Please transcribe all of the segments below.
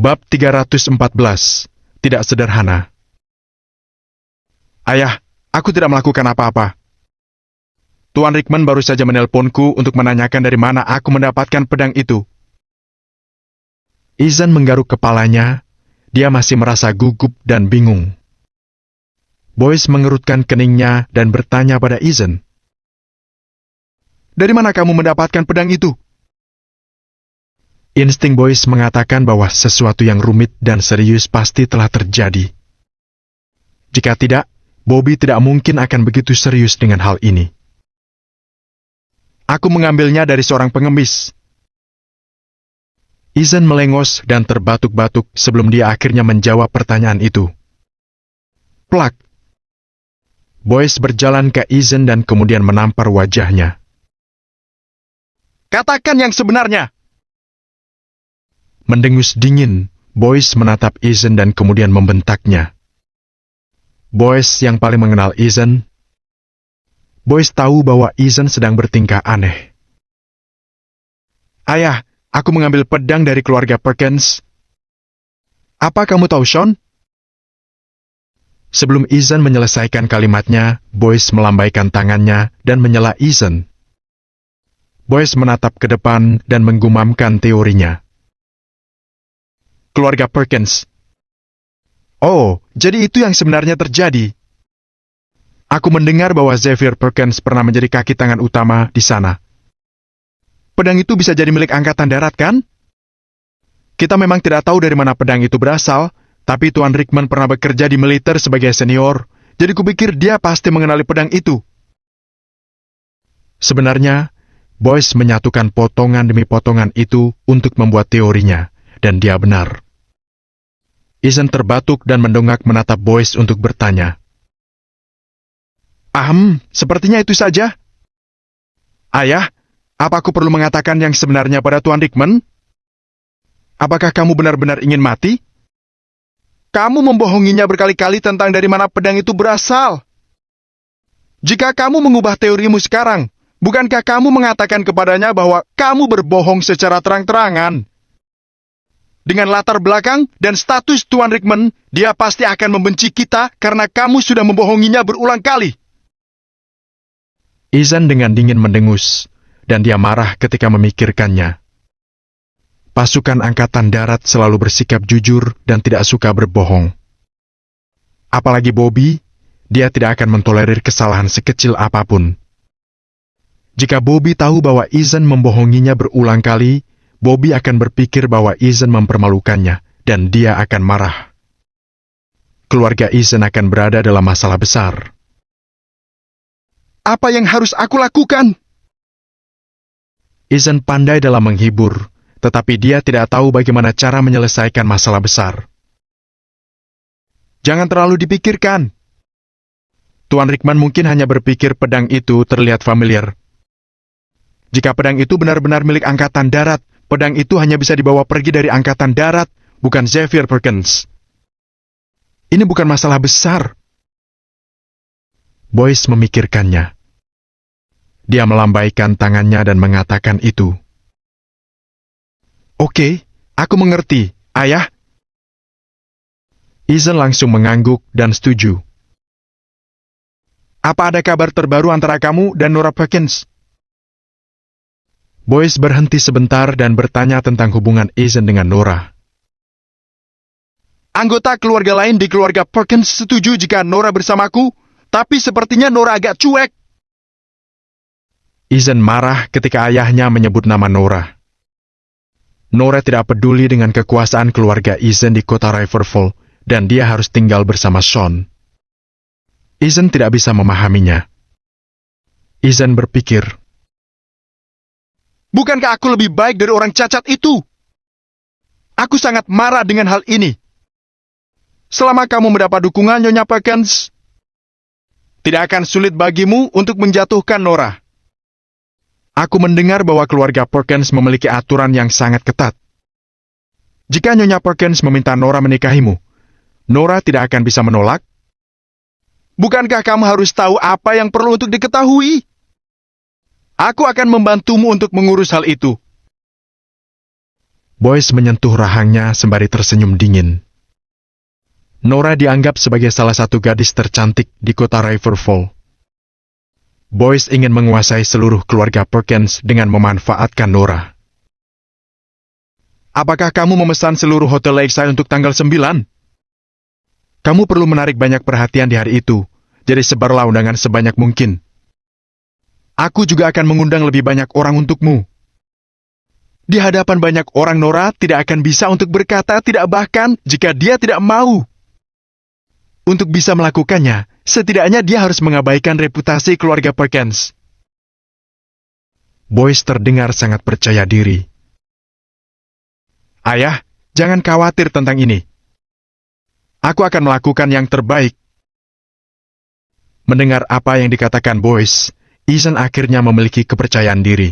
Bab 314. Tidak sederhana. Ayah, aku tidak melakukan apa-apa. Tuan Rickman baru saja menelponku untuk menanyakan dari mana aku mendapatkan pedang itu. Ethan menggaruk kepalanya. Dia masih merasa gugup dan bingung. Boyce mengerutkan keningnya dan bertanya pada Ethan. Dari mana kamu mendapatkan pedang itu? Insting Boyce mengatakan bahwa sesuatu yang rumit dan serius pasti telah terjadi. Jika tidak, Bobby tidak mungkin akan begitu serius dengan hal ini. Aku mengambilnya dari seorang pengemis. Ethan melengos dan terbatuk-batuk sebelum dia akhirnya menjawab pertanyaan itu. Plak. Boyce berjalan ke Ethan dan kemudian menampar wajahnya. Katakan yang sebenarnya. Mendengus dingin, Boyce menatap Ethan dan kemudian membentaknya. Boyce yang paling mengenal Ethan. Boyce tahu bahwa Ethan sedang bertingkah aneh. Ayah, aku mengambil pedang dari keluarga Perkins. Apa kamu tahu, Sean? Sebelum Ethan menyelesaikan kalimatnya, Boyce melambaikan tangannya dan menyela Ethan. Boyce menatap ke depan dan menggumamkan teorinya. Keluarga Perkins. Oh, jadi itu yang sebenarnya terjadi. Aku mendengar bahwa Xavier Perkins pernah menjadi kaki tangan utama di sana. Pedang itu bisa jadi milik Angkatan Darat, kan? Kita memang tidak tahu dari mana pedang itu berasal, tapi Tuan Rickman pernah bekerja di militer sebagai senior, jadi kupikir dia pasti mengenali pedang itu. Sebenarnya, Boyce menyatukan potongan demi potongan itu untuk membuat teorinya, dan dia benar. Ethan terbatuk dan mendongak menatap Boyce untuk bertanya. Sepertinya itu saja. Ayah, apa aku perlu mengatakan yang sebenarnya pada Tuan Rickman? Apakah kamu benar-benar ingin mati? Kamu membohonginya berkali-kali tentang dari mana pedang itu berasal. Jika kamu mengubah teorimu sekarang, bukankah kamu mengatakan kepadanya bahwa kamu berbohong secara terang-terangan? Dengan latar belakang dan status Tuan Rickman, dia pasti akan membenci kita karena kamu sudah membohonginya berulang kali. Ethan dengan dingin mendengus, dan dia marah ketika memikirkannya. Pasukan Angkatan Darat selalu bersikap jujur dan tidak suka berbohong. Apalagi Bobby, dia tidak akan mentolerir kesalahan sekecil apapun. Jika Bobby tahu bahwa Ethan membohonginya berulang kali, Bobby akan berpikir bahwa Ethan mempermalukannya, dan dia akan marah. Keluarga Ethan akan berada dalam masalah besar. Apa yang harus aku lakukan? Ethan pandai dalam menghibur, tetapi dia tidak tahu bagaimana cara menyelesaikan masalah besar. Jangan terlalu dipikirkan. Tuan Rickman mungkin hanya berpikir pedang itu terlihat familiar. Jika pedang itu benar-benar milik Angkatan Darat, pedang itu hanya bisa dibawa pergi dari Angkatan Darat, bukan Xavier Perkins. Ini bukan masalah besar. Boyce memikirkannya. Dia melambaikan tangannya dan mengatakan itu. Oke, aku mengerti, Ayah. Ethan langsung mengangguk dan setuju. Apa ada kabar terbaru antara kamu dan Nora Perkins? Boyce berhenti sebentar dan bertanya tentang hubungan Ethan dengan Nora. Anggota keluarga lain di keluarga Perkins setuju jika Nora bersamaku, tapi sepertinya Nora agak cuek. Ethan marah ketika ayahnya menyebut nama Nora. Nora tidak peduli dengan kekuasaan keluarga Ethan di kota Riverfall, dan dia harus tinggal bersama Sean. Ethan tidak bisa memahaminya. Ethan berpikir, bukankah aku lebih baik dari orang cacat itu? Aku sangat marah dengan hal ini. Selama kamu mendapat dukungan Nyonya Perkins, tidak akan sulit bagimu untuk menjatuhkan Nora. Aku mendengar bahwa keluarga Perkins memiliki aturan yang sangat ketat. Jika Nyonya Perkins meminta Nora menikahimu, Nora tidak akan bisa menolak. Bukankah kamu harus tahu apa yang perlu untuk diketahui? Aku akan membantumu untuk mengurus hal itu. Boyce menyentuh rahangnya sembari tersenyum dingin. Nora dianggap sebagai salah satu gadis tercantik di kota Riverfall. Boyce ingin menguasai seluruh keluarga Perkins dengan memanfaatkan Nora. Apakah kamu memesan seluruh hotel Lakeside untuk tanggal 9? Kamu perlu menarik banyak perhatian di hari itu, jadi sebarlah undangan sebanyak mungkin. Aku juga akan mengundang lebih banyak orang untukmu. Di hadapan banyak orang, Nora tidak akan bisa untuk berkata tidak, bahkan jika dia tidak mau. Untuk bisa melakukannya, setidaknya dia harus mengabaikan reputasi keluarga Perkins. Boyce terdengar sangat percaya diri. Ayah, jangan khawatir tentang ini. Aku akan melakukan yang terbaik. Mendengar apa yang dikatakan Boyce, Ethan akhirnya memiliki kepercayaan diri.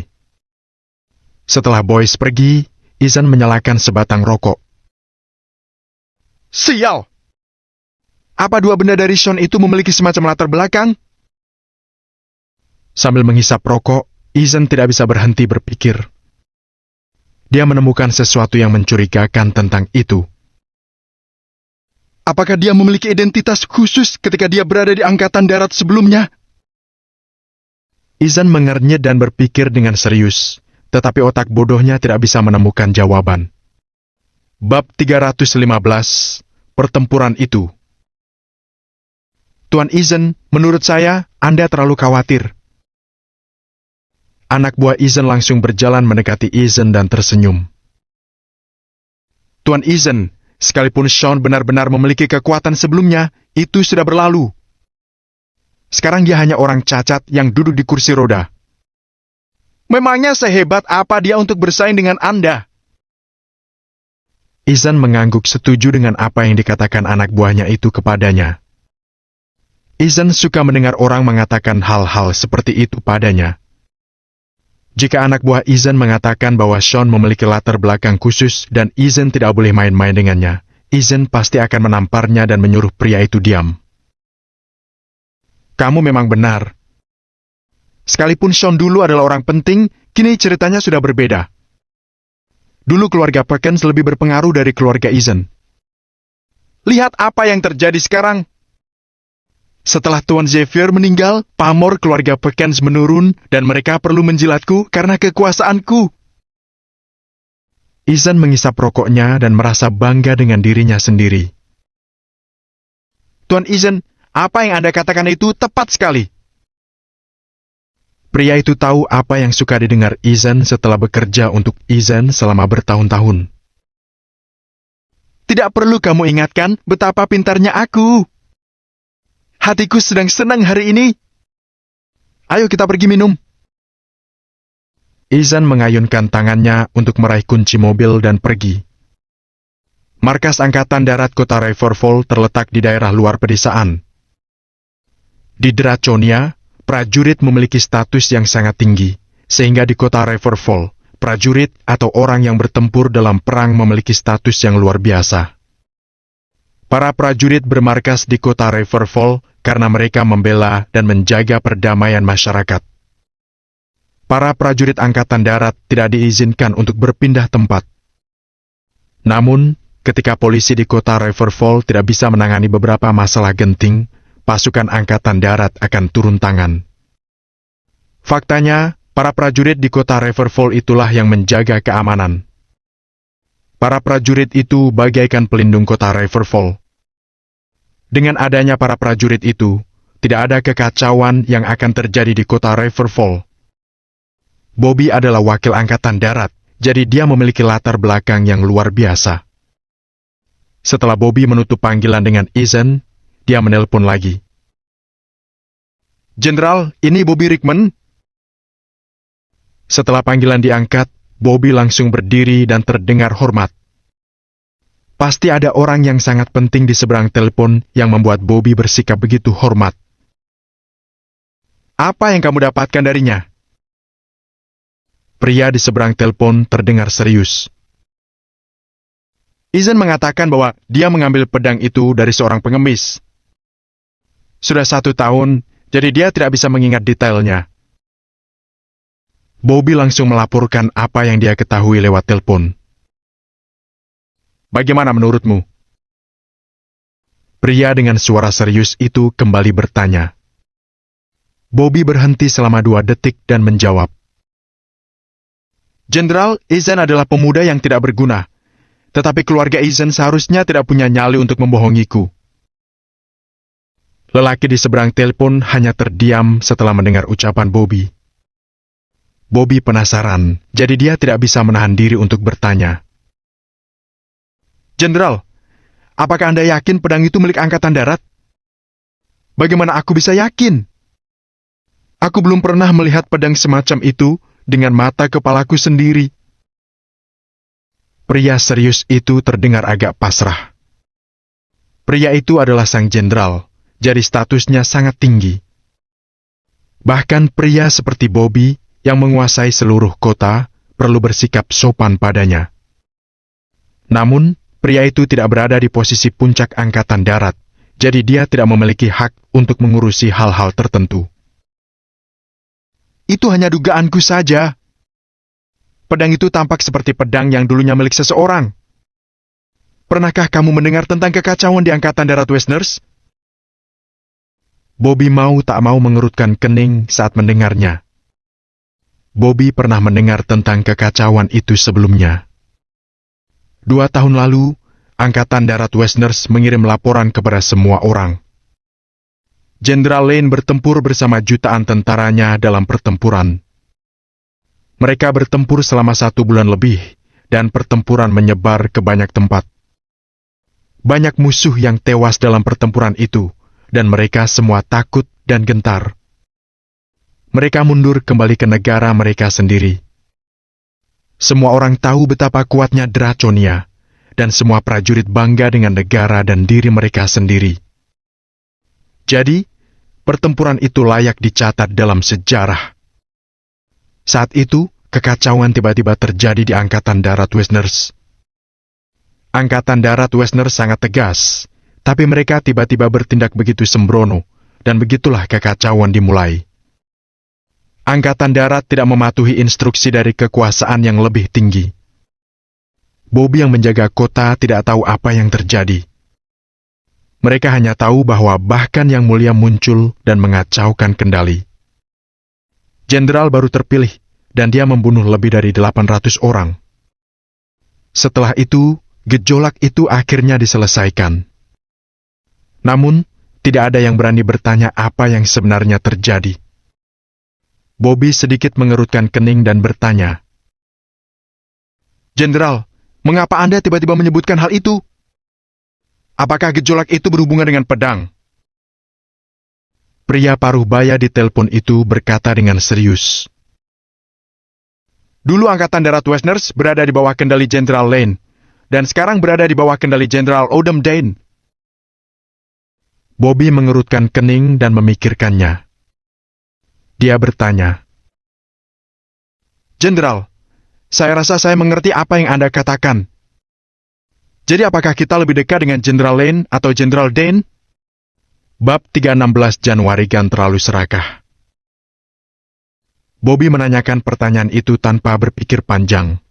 Setelah Boyce pergi, Ethan menyalakan sebatang rokok. Sial! Apa dua benda dari Sean itu memiliki semacam latar belakang? Sambil menghisap rokok, Ethan tidak bisa berhenti berpikir. Dia menemukan sesuatu yang mencurigakan tentang itu. Apakah dia memiliki identitas khusus ketika dia berada di angkatan darat sebelumnya? Ethan mengernyit dan berpikir dengan serius, tetapi otak bodohnya tidak bisa menemukan jawaban. Bab 315, Pertempuran itu. Tuan Ethan, menurut saya, Anda terlalu khawatir. Anak buah Ethan langsung berjalan mendekati Ethan dan tersenyum. Tuan Ethan, sekalipun Sean benar-benar memiliki kekuatan sebelumnya, itu sudah berlalu. Sekarang dia hanya orang cacat yang duduk di kursi roda. Memangnya sehebat apa dia untuk bersaing dengan Anda? Ethan mengangguk setuju dengan apa yang dikatakan anak buahnya itu kepadanya. Ethan suka mendengar orang mengatakan hal-hal seperti itu padanya. Jika anak buah Ethan mengatakan bahwa Sean memiliki latar belakang khusus dan Ethan tidak boleh main-main dengannya, Ethan pasti akan menamparnya dan menyuruh pria itu diam. Kamu memang benar. Sekalipun Sean dulu adalah orang penting, kini ceritanya sudah berbeda. Dulu keluarga Perkins lebih berpengaruh dari keluarga Ethan. Lihat apa yang terjadi sekarang. Setelah Tuan Xavier meninggal, pamor keluarga Perkins menurun dan mereka perlu menjilatku karena kekuasaanku. Ethan menghisap rokoknya dan merasa bangga dengan dirinya sendiri. Tuan Ethan, apa yang Anda katakan itu tepat sekali. Pria itu tahu apa yang suka didengar Ethan setelah bekerja untuk Ethan selama bertahun-tahun. Tidak perlu kamu ingatkan betapa pintarnya aku. Hatiku sedang senang hari ini. Ayo kita pergi minum. Ethan mengayunkan tangannya untuk meraih kunci mobil dan pergi. Markas Angkatan Darat Kota Riverfall terletak di daerah luar pedesaan. Di Draconia, prajurit memiliki status yang sangat tinggi, sehingga di Kota Riverfall, prajurit atau orang yang bertempur dalam perang memiliki status yang luar biasa. Para prajurit bermarkas di Kota Riverfall karena mereka membela dan menjaga perdamaian masyarakat. Para prajurit Angkatan Darat tidak diizinkan untuk berpindah tempat. Namun, ketika polisi di Kota Riverfall tidak bisa menangani beberapa masalah genting, pasukan Angkatan Darat akan turun tangan. Faktanya, para prajurit di Kota Riverfall itulah yang menjaga keamanan. Para prajurit itu bagaikan pelindung Kota Riverfall. Dengan adanya para prajurit itu, tidak ada kekacauan yang akan terjadi di Kota Riverfall. Bobby adalah wakil Angkatan Darat, jadi dia memiliki latar belakang yang luar biasa. Setelah Bobby menutup panggilan dengan Ethan, dia menelpon lagi. Jenderal, ini Bobby Rickman. Setelah panggilan diangkat, Bobby langsung berdiri dan terdengar hormat. Pasti ada orang yang sangat penting di seberang telepon yang membuat Bobby bersikap begitu hormat. Apa yang kamu dapatkan darinya? Pria di seberang telepon terdengar serius. Ethan mengatakan bahwa dia mengambil pedang itu dari seorang pengemis. Sudah 1 tahun, jadi dia tidak bisa mengingat detailnya. Bobby langsung melaporkan apa yang dia ketahui lewat telepon. Bagaimana menurutmu? Pria dengan suara serius itu kembali bertanya. Bobby berhenti selama 2 detik dan menjawab. Jenderal, Aizen adalah pemuda yang tidak berguna. Tetapi keluarga Aizen seharusnya tidak punya nyali untuk membohongiku. Lelaki di seberang telepon hanya terdiam setelah mendengar ucapan Bobby. Bobby penasaran, jadi dia tidak bisa menahan diri untuk bertanya. Jenderal, apakah Anda yakin pedang itu milik Angkatan Darat? Bagaimana aku bisa yakin? Aku belum pernah melihat pedang semacam itu dengan mata kepalaku sendiri. Pria serius itu terdengar agak pasrah. Pria itu adalah sang jenderal, jadi statusnya sangat tinggi. Bahkan pria seperti Bobby yang menguasai seluruh kota perlu bersikap sopan padanya. Namun, pria itu tidak berada di posisi puncak Angkatan Darat, jadi dia tidak memiliki hak untuk mengurusi hal-hal tertentu. Itu hanya dugaanku saja. Pedang itu tampak seperti pedang yang dulunya milik seseorang. Pernahkah kamu mendengar tentang kekacauan di Angkatan Darat Westerners? Bobby mau tak mau mengerutkan kening saat mendengarnya. Bobby pernah mendengar tentang kekacauan itu sebelumnya. 2 tahun lalu, Angkatan Darat Westerners mengirim laporan kepada semua orang. Jenderal Lane bertempur bersama jutaan tentaranya dalam pertempuran. Mereka bertempur selama 1 bulan lebih, dan pertempuran menyebar ke banyak tempat. Banyak musuh yang tewas dalam pertempuran itu, dan mereka semua takut dan gentar. Mereka mundur kembali ke negara mereka sendiri. Semua orang tahu betapa kuatnya Draconia, dan semua prajurit bangga dengan negara dan diri mereka sendiri. Jadi, pertempuran itu layak dicatat dalam sejarah. Saat itu, kekacauan tiba-tiba terjadi di Angkatan Darat Westerners. Angkatan Darat Westerners sangat tegas, tapi mereka tiba-tiba bertindak begitu sembrono, dan begitulah kekacauan dimulai. Angkatan Darat tidak mematuhi instruksi dari kekuasaan yang lebih tinggi. Bobby yang menjaga kota tidak tahu apa yang terjadi. Mereka hanya tahu bahwa bahkan Yang Mulia muncul dan mengacaukan kendali. Jenderal baru terpilih, dan dia membunuh lebih dari 800 orang. Setelah itu, gejolak itu akhirnya diselesaikan. Namun, tidak ada yang berani bertanya apa yang sebenarnya terjadi. Bobby sedikit mengerutkan kening dan bertanya, Jenderal, mengapa Anda tiba-tiba menyebutkan hal itu? Apakah gejolak itu berhubungan dengan pedang? Pria paruh baya di telepon itu berkata dengan serius. Dulu Angkatan Darat Westerners berada di bawah kendali Jenderal Lane, dan sekarang berada di bawah kendali Jenderal Odom Dane. Bobby mengerutkan kening dan memikirkannya. Dia bertanya, Jenderal, saya rasa saya mengerti apa yang Anda katakan. Jadi apakah kita lebih dekat dengan Jenderal Lane atau Jenderal Dane? Bab 316 Januari Gan terlalu serakah. Bobby menanyakan pertanyaan itu tanpa berpikir panjang.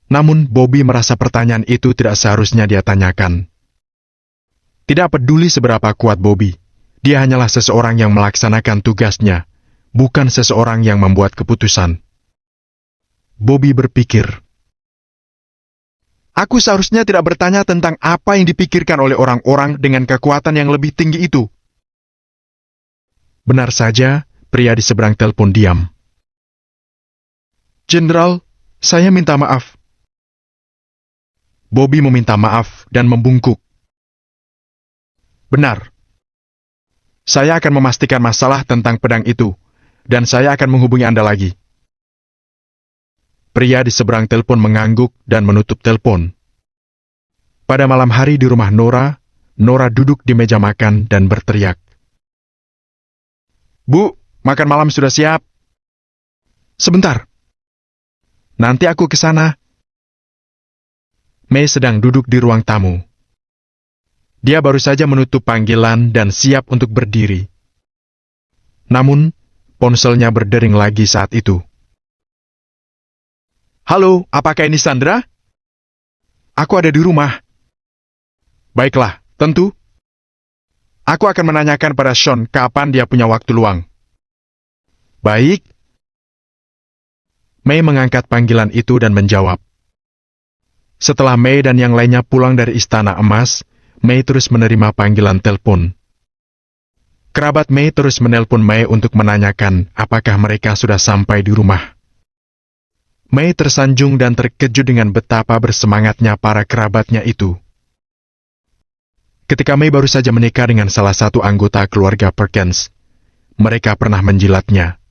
Namun Bobby merasa pertanyaan itu tidak seharusnya dia tanyakan. Tidak peduli seberapa kuat Bobby, dia hanyalah seseorang yang melaksanakan tugasnya, bukan seseorang yang membuat keputusan. Bobby berpikir, aku seharusnya tidak bertanya tentang apa yang dipikirkan oleh orang-orang dengan kekuatan yang lebih tinggi itu. Benar saja, pria di seberang telepon diam. Jenderal, saya minta maaf. Bobby meminta maaf dan membungkuk. Benar. Saya akan memastikan masalah tentang pedang itu, dan saya akan menghubungi Anda lagi. Pria di seberang telepon mengangguk dan menutup telepon. Pada malam hari di rumah Nora, Nora duduk di meja makan dan berteriak. Bu, makan malam sudah siap. Sebentar. Nanti aku ke sana. Mei sedang duduk di ruang tamu. Dia baru saja menutup panggilan dan siap untuk berdiri. Namun, ponselnya berdering lagi saat itu. Halo, apakah ini Sandra? aku ada di rumah. Baiklah, tentu. Aku akan menanyakan pada Sean kapan dia punya waktu luang. Baik. May mengangkat panggilan itu dan menjawab. Setelah May dan yang lainnya pulang dari Istana Emas, May terus menerima panggilan telepon. Kerabat May terus menelpon May untuk menanyakan apakah mereka sudah sampai di rumah. May tersanjung dan terkejut dengan betapa bersemangatnya para kerabatnya itu. Ketika May baru saja menikah dengan salah satu anggota keluarga Perkins, mereka pernah menjilatnya,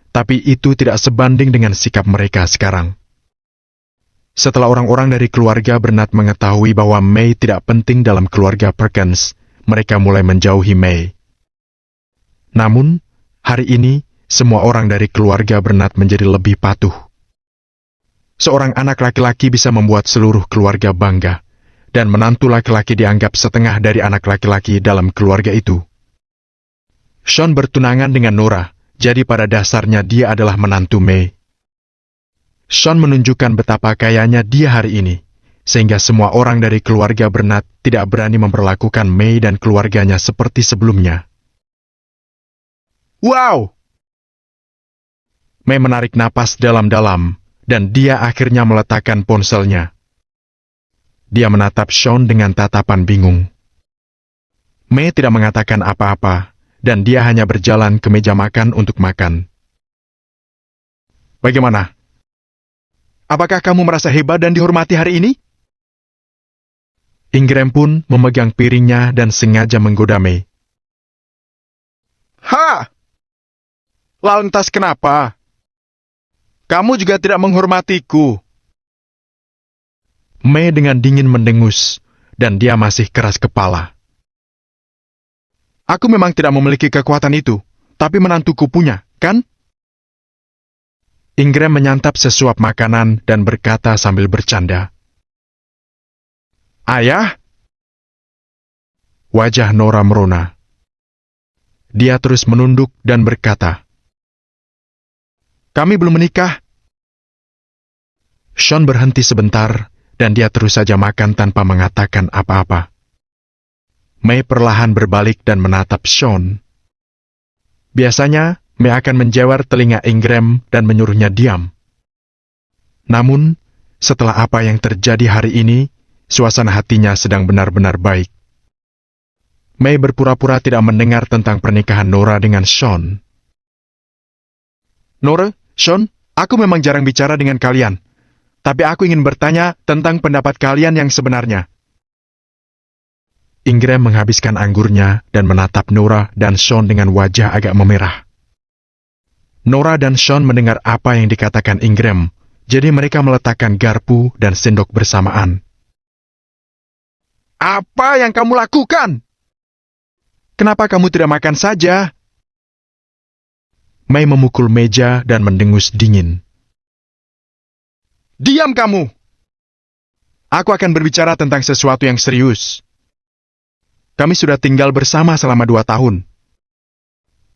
tapi itu tidak sebanding dengan sikap mereka sekarang. Setelah orang-orang dari keluarga Bernard mengetahui bahwa May tidak penting dalam keluarga Perkins, mereka mulai menjauhi May. Namun, hari ini, semua orang dari keluarga Bernard menjadi lebih patuh. Seorang anak laki-laki bisa membuat seluruh keluarga bangga, dan menantu laki-laki dianggap setengah dari anak laki-laki dalam keluarga itu. Sean bertunangan dengan Nora, jadi pada dasarnya dia adalah menantu May. Sean menunjukkan betapa kayanya dia hari ini, sehingga semua orang dari keluarga Bernard tidak berani memperlakukan May dan keluarganya seperti sebelumnya. Wow! May menarik napas dalam-dalam, dan dia akhirnya meletakkan ponselnya. Dia menatap Sean dengan tatapan bingung. May tidak mengatakan apa-apa, dan dia hanya berjalan ke meja makan untuk makan. Bagaimana? Apakah kamu merasa hebat dan dihormati hari ini? Ingram pun memegang piringnya dan sengaja menggoda May. Ha! Lantas kenapa? Kamu juga tidak menghormatiku. May dengan dingin mendengus, dan dia masih keras kepala. Aku memang tidak memiliki kekuatan itu, tapi menantuku punya, kan? Ingram menyantap sesuap makanan dan berkata sambil bercanda. Ayah? Wajah Nora merona. Dia terus menunduk dan berkata, Kami belum menikah. Sean berhenti sebentar, dan dia terus saja makan tanpa mengatakan apa-apa. May perlahan berbalik dan menatap Sean. Biasanya, May akan menjawar telinga Ingram dan menyuruhnya diam. Namun, setelah apa yang terjadi hari ini, suasana hatinya sedang benar-benar baik. May berpura-pura tidak mendengar tentang pernikahan Nora dengan Sean. Nora, Sean, aku memang jarang bicara dengan kalian. Tapi aku ingin bertanya tentang pendapat kalian yang sebenarnya. Ingram menghabiskan anggurnya dan menatap Nora dan Sean dengan wajah agak memerah. Nora dan Sean mendengar apa yang dikatakan Ingram, jadi mereka meletakkan garpu dan sendok bersamaan. Apa yang kamu lakukan? Kenapa kamu tidak makan saja? May memukul meja dan mendengus dingin. Diam kamu! Aku akan berbicara tentang sesuatu yang serius. Kami sudah tinggal bersama selama 2 tahun.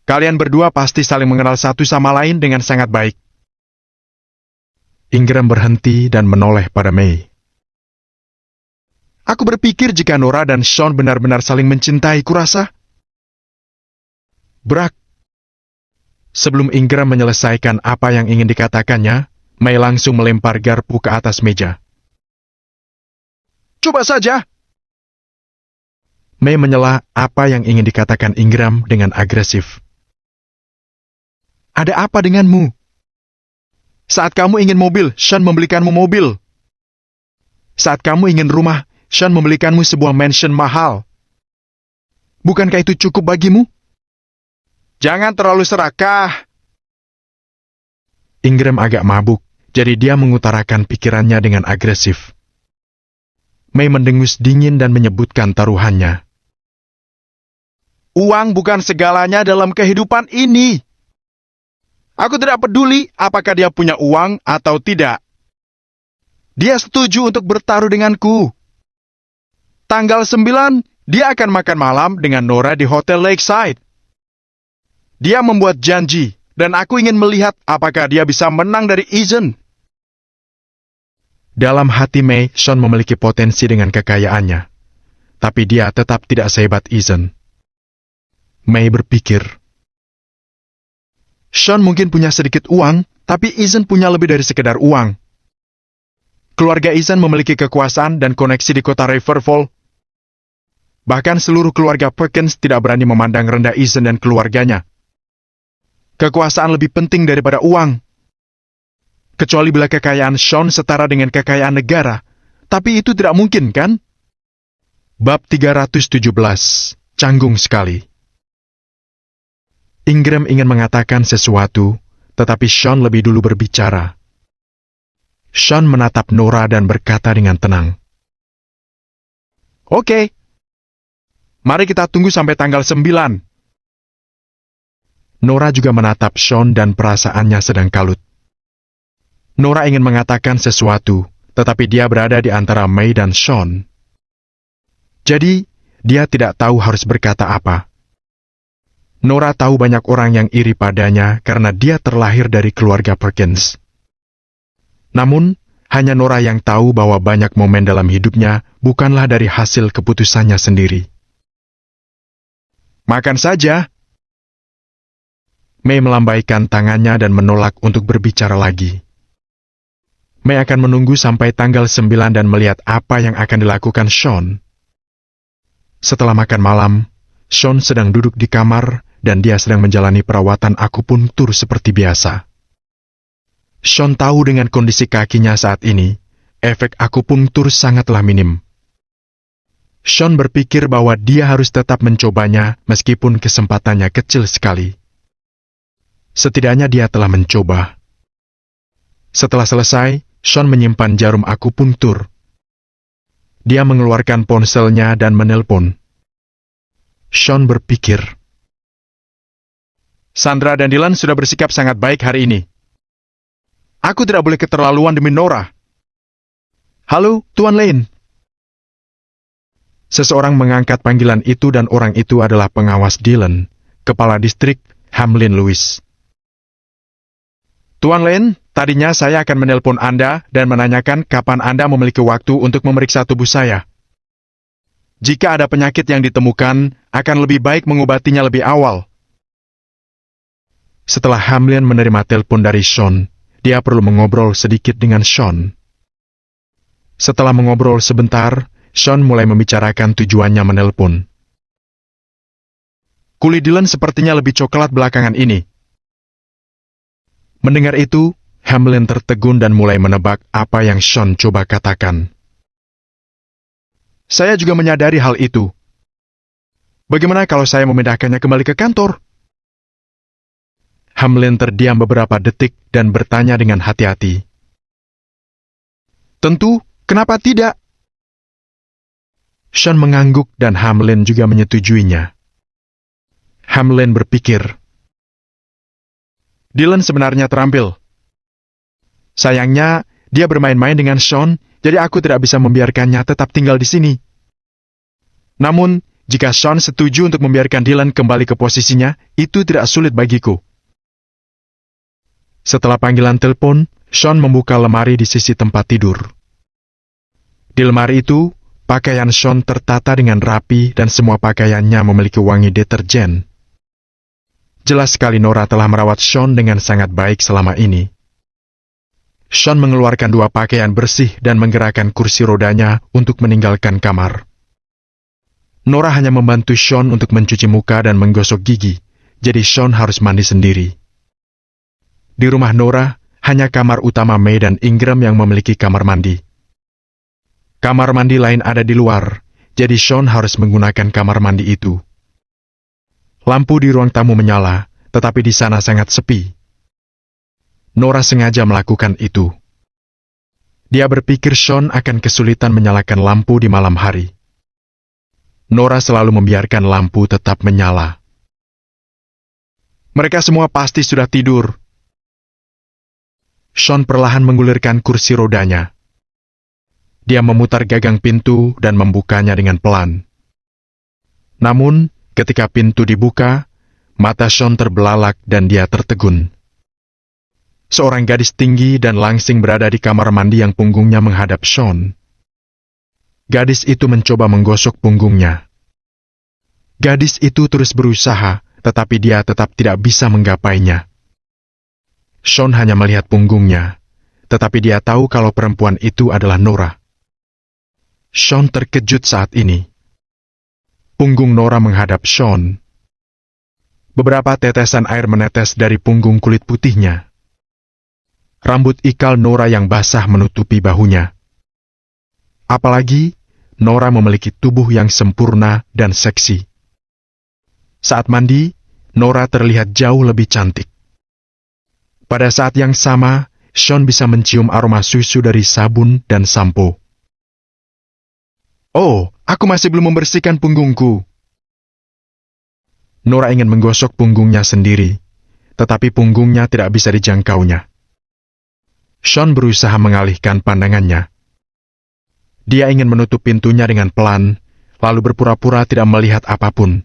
Kalian berdua pasti saling mengenal satu sama lain dengan sangat baik. Ingram berhenti dan menoleh pada May. Aku berpikir jika Nora dan Sean benar-benar saling mencintai, kurasa. Brak. Sebelum Ingram menyelesaikan apa yang ingin dikatakannya, May langsung melempar garpu ke atas meja. Coba saja! May menyela apa yang ingin dikatakan Ingram dengan agresif. Ada apa denganmu? Saat kamu ingin mobil, Sean membelikanmu mobil. Saat kamu ingin rumah, Sean membelikanmu sebuah mansion mahal. Bukankah itu cukup bagimu? Jangan terlalu serakah. Ingram agak mabuk, jadi dia mengutarakan pikirannya dengan agresif. May mendengus dingin dan menyebutkan taruhannya. Uang bukan segalanya dalam kehidupan ini. Aku tidak peduli apakah dia punya uang atau tidak. Dia setuju untuk bertaruh denganku. Tanggal 9, dia akan makan malam dengan Nora di Hotel Lakeside. Dia membuat janji, dan aku ingin melihat apakah dia bisa menang dari Ethan. Dalam hati Mei, Sean memiliki potensi dengan kekayaannya. Tapi dia tetap tidak sehebat Ethan. Mei berpikir, Sean mungkin punya sedikit uang, tapi Ethan punya lebih dari sekedar uang. Keluarga Ethan memiliki kekuasaan dan koneksi di kota Riverfall. Bahkan seluruh keluarga Perkins tidak berani memandang rendah Ethan dan keluarganya. Kekuasaan lebih penting daripada uang. Kecuali bila kekayaan Sean setara dengan kekayaan negara. Tapi itu tidak mungkin, kan? Bab 317. Canggung sekali. Ingram ingin mengatakan sesuatu, tetapi Sean lebih dulu berbicara. Sean menatap Nora dan berkata dengan tenang. Oke. Mari kita tunggu sampai tanggal 9. Nora juga menatap Sean dan perasaannya sedang kalut. Nora ingin mengatakan sesuatu, tetapi dia berada di antara Mei dan Sean. Jadi, dia tidak tahu harus berkata apa. Nora tahu banyak orang yang iri padanya karena dia terlahir dari keluarga Perkins. Namun, hanya Nora yang tahu bahwa banyak momen dalam hidupnya bukanlah dari hasil keputusannya sendiri. Makan saja. Mei melambaikan tangannya dan menolak untuk berbicara lagi. Mei akan menunggu sampai tanggal 9 dan melihat apa yang akan dilakukan Sean. Setelah makan malam, Sean sedang duduk di kamar dan dia sedang menjalani perawatan akupuntur seperti biasa. Sean tahu dengan kondisi kakinya saat ini, efek akupuntur sangatlah minim. Sean berpikir bahwa dia harus tetap mencobanya meskipun kesempatannya kecil sekali. Setidaknya dia telah mencoba. Setelah selesai, Sean menyimpan jarum akupuntur. Dia mengeluarkan ponselnya dan menelpon. Sean berpikir, Sandra dan Dylan sudah bersikap sangat baik hari ini. Aku tidak boleh keterlaluan demi Nora. Halo, Tuan Lane. Seseorang mengangkat panggilan itu dan orang itu adalah pengawas Dylan, kepala distrik Hamlin Lewis. Tuan Lane, tadinya saya akan menelpon Anda dan menanyakan kapan Anda memiliki waktu untuk memeriksa tubuh saya. Jika ada penyakit yang ditemukan, akan lebih baik mengobatinya lebih awal. Setelah Hamlin menerima telepon dari Sean, dia perlu mengobrol sedikit dengan Sean. Setelah mengobrol sebentar, Sean mulai membicarakan tujuannya menelpon. Kulit Dylan sepertinya lebih coklat belakangan ini. Mendengar itu, Hamlin tertegun dan mulai menebak apa yang Sean coba katakan. Saya juga menyadari hal itu. Bagaimana kalau saya memindahkannya kembali ke kantor? Hamlin terdiam beberapa detik dan bertanya dengan hati-hati. Tentu, kenapa tidak? Sean mengangguk dan Hamlin juga menyetujuinya. Hamlin berpikir, Dylan sebenarnya terampil. Sayangnya, dia bermain-main dengan Sean, jadi aku tidak bisa membiarkannya tetap tinggal di sini. Namun, jika Sean setuju untuk membiarkan Dylan kembali ke posisinya, itu tidak sulit bagiku. Setelah panggilan telepon, Sean membuka lemari di sisi tempat tidur. Di lemari itu, pakaian Sean tertata dengan rapi dan semua pakaiannya memiliki wangi deterjen. Jelas sekali Nora telah merawat Sean dengan sangat baik selama ini. Sean mengeluarkan 2 pakaian bersih dan menggerakkan kursi rodanya untuk meninggalkan kamar. Nora hanya membantu Sean untuk mencuci muka dan menggosok gigi, jadi Sean harus mandi sendiri. Di rumah Nora, hanya kamar utama Mei dan Ingram yang memiliki kamar mandi. Kamar mandi lain ada di luar, jadi Sean harus menggunakan kamar mandi itu. Lampu di ruang tamu menyala, tetapi di sana sangat sepi. Nora sengaja melakukan itu. Dia berpikir Sean akan kesulitan menyalakan lampu di malam hari. Nora selalu membiarkan lampu tetap menyala. Mereka semua pasti sudah tidur. Sean perlahan menggulirkan kursi rodanya. Dia memutar gagang pintu dan membukanya dengan pelan. Namun, ketika pintu dibuka, mata Sean terbelalak dan dia tertegun. seorang gadis tinggi dan langsing berada di kamar mandi yang punggungnya menghadap Sean. Gadis itu mencoba menggosok punggungnya. Gadis itu terus berusaha, tetapi dia tetap tidak bisa menggapainya. Sean hanya melihat punggungnya, tetapi dia tahu kalau perempuan itu adalah Nora. Sean terkejut saat ini. Punggung Nora menghadap Sean. Beberapa tetesan air menetes dari punggung kulit putihnya. Rambut ikal Nora yang basah menutupi bahunya. Apalagi, Nora memiliki tubuh yang sempurna dan seksi. Saat mandi, Nora terlihat jauh lebih cantik. Pada saat yang sama, Sean bisa mencium aroma susu dari sabun dan sampo. Oh, aku masih belum membersihkan punggungku. Nora ingin menggosok punggungnya sendiri, tetapi punggungnya tidak bisa dijangkaunya. Sean berusaha mengalihkan pandangannya. Dia ingin menutup pintunya dengan pelan, lalu berpura-pura tidak melihat apapun.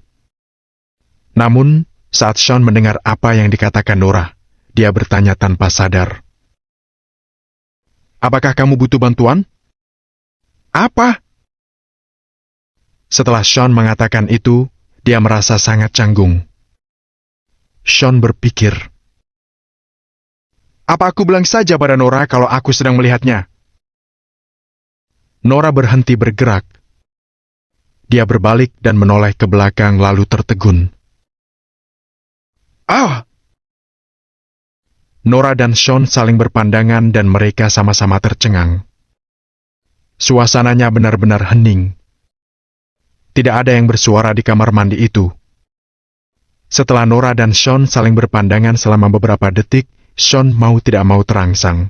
Namun, saat Sean mendengar apa yang dikatakan Nora, dia bertanya tanpa sadar. Apakah kamu butuh bantuan? Apa? Setelah Sean mengatakan itu, dia merasa sangat canggung. Sean berpikir, apa aku bilang saja pada Nora kalau aku sedang melihatnya? Nora berhenti bergerak. Dia berbalik dan menoleh ke belakang lalu tertegun. Ah! Nora dan Sean saling berpandangan dan mereka sama-sama tercengang. Suasananya benar-benar hening. Tidak ada yang bersuara di kamar mandi itu. Setelah Nora dan Sean saling berpandangan selama beberapa detik, Sean mau tidak mau terangsang.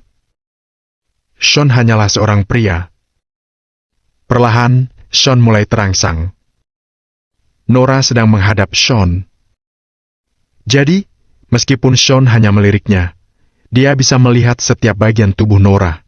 Sean hanyalah seorang pria. Perlahan, Sean mulai terangsang. Nora sedang menghadap Sean. Jadi, meskipun Sean hanya meliriknya, dia bisa melihat setiap bagian tubuh Nora.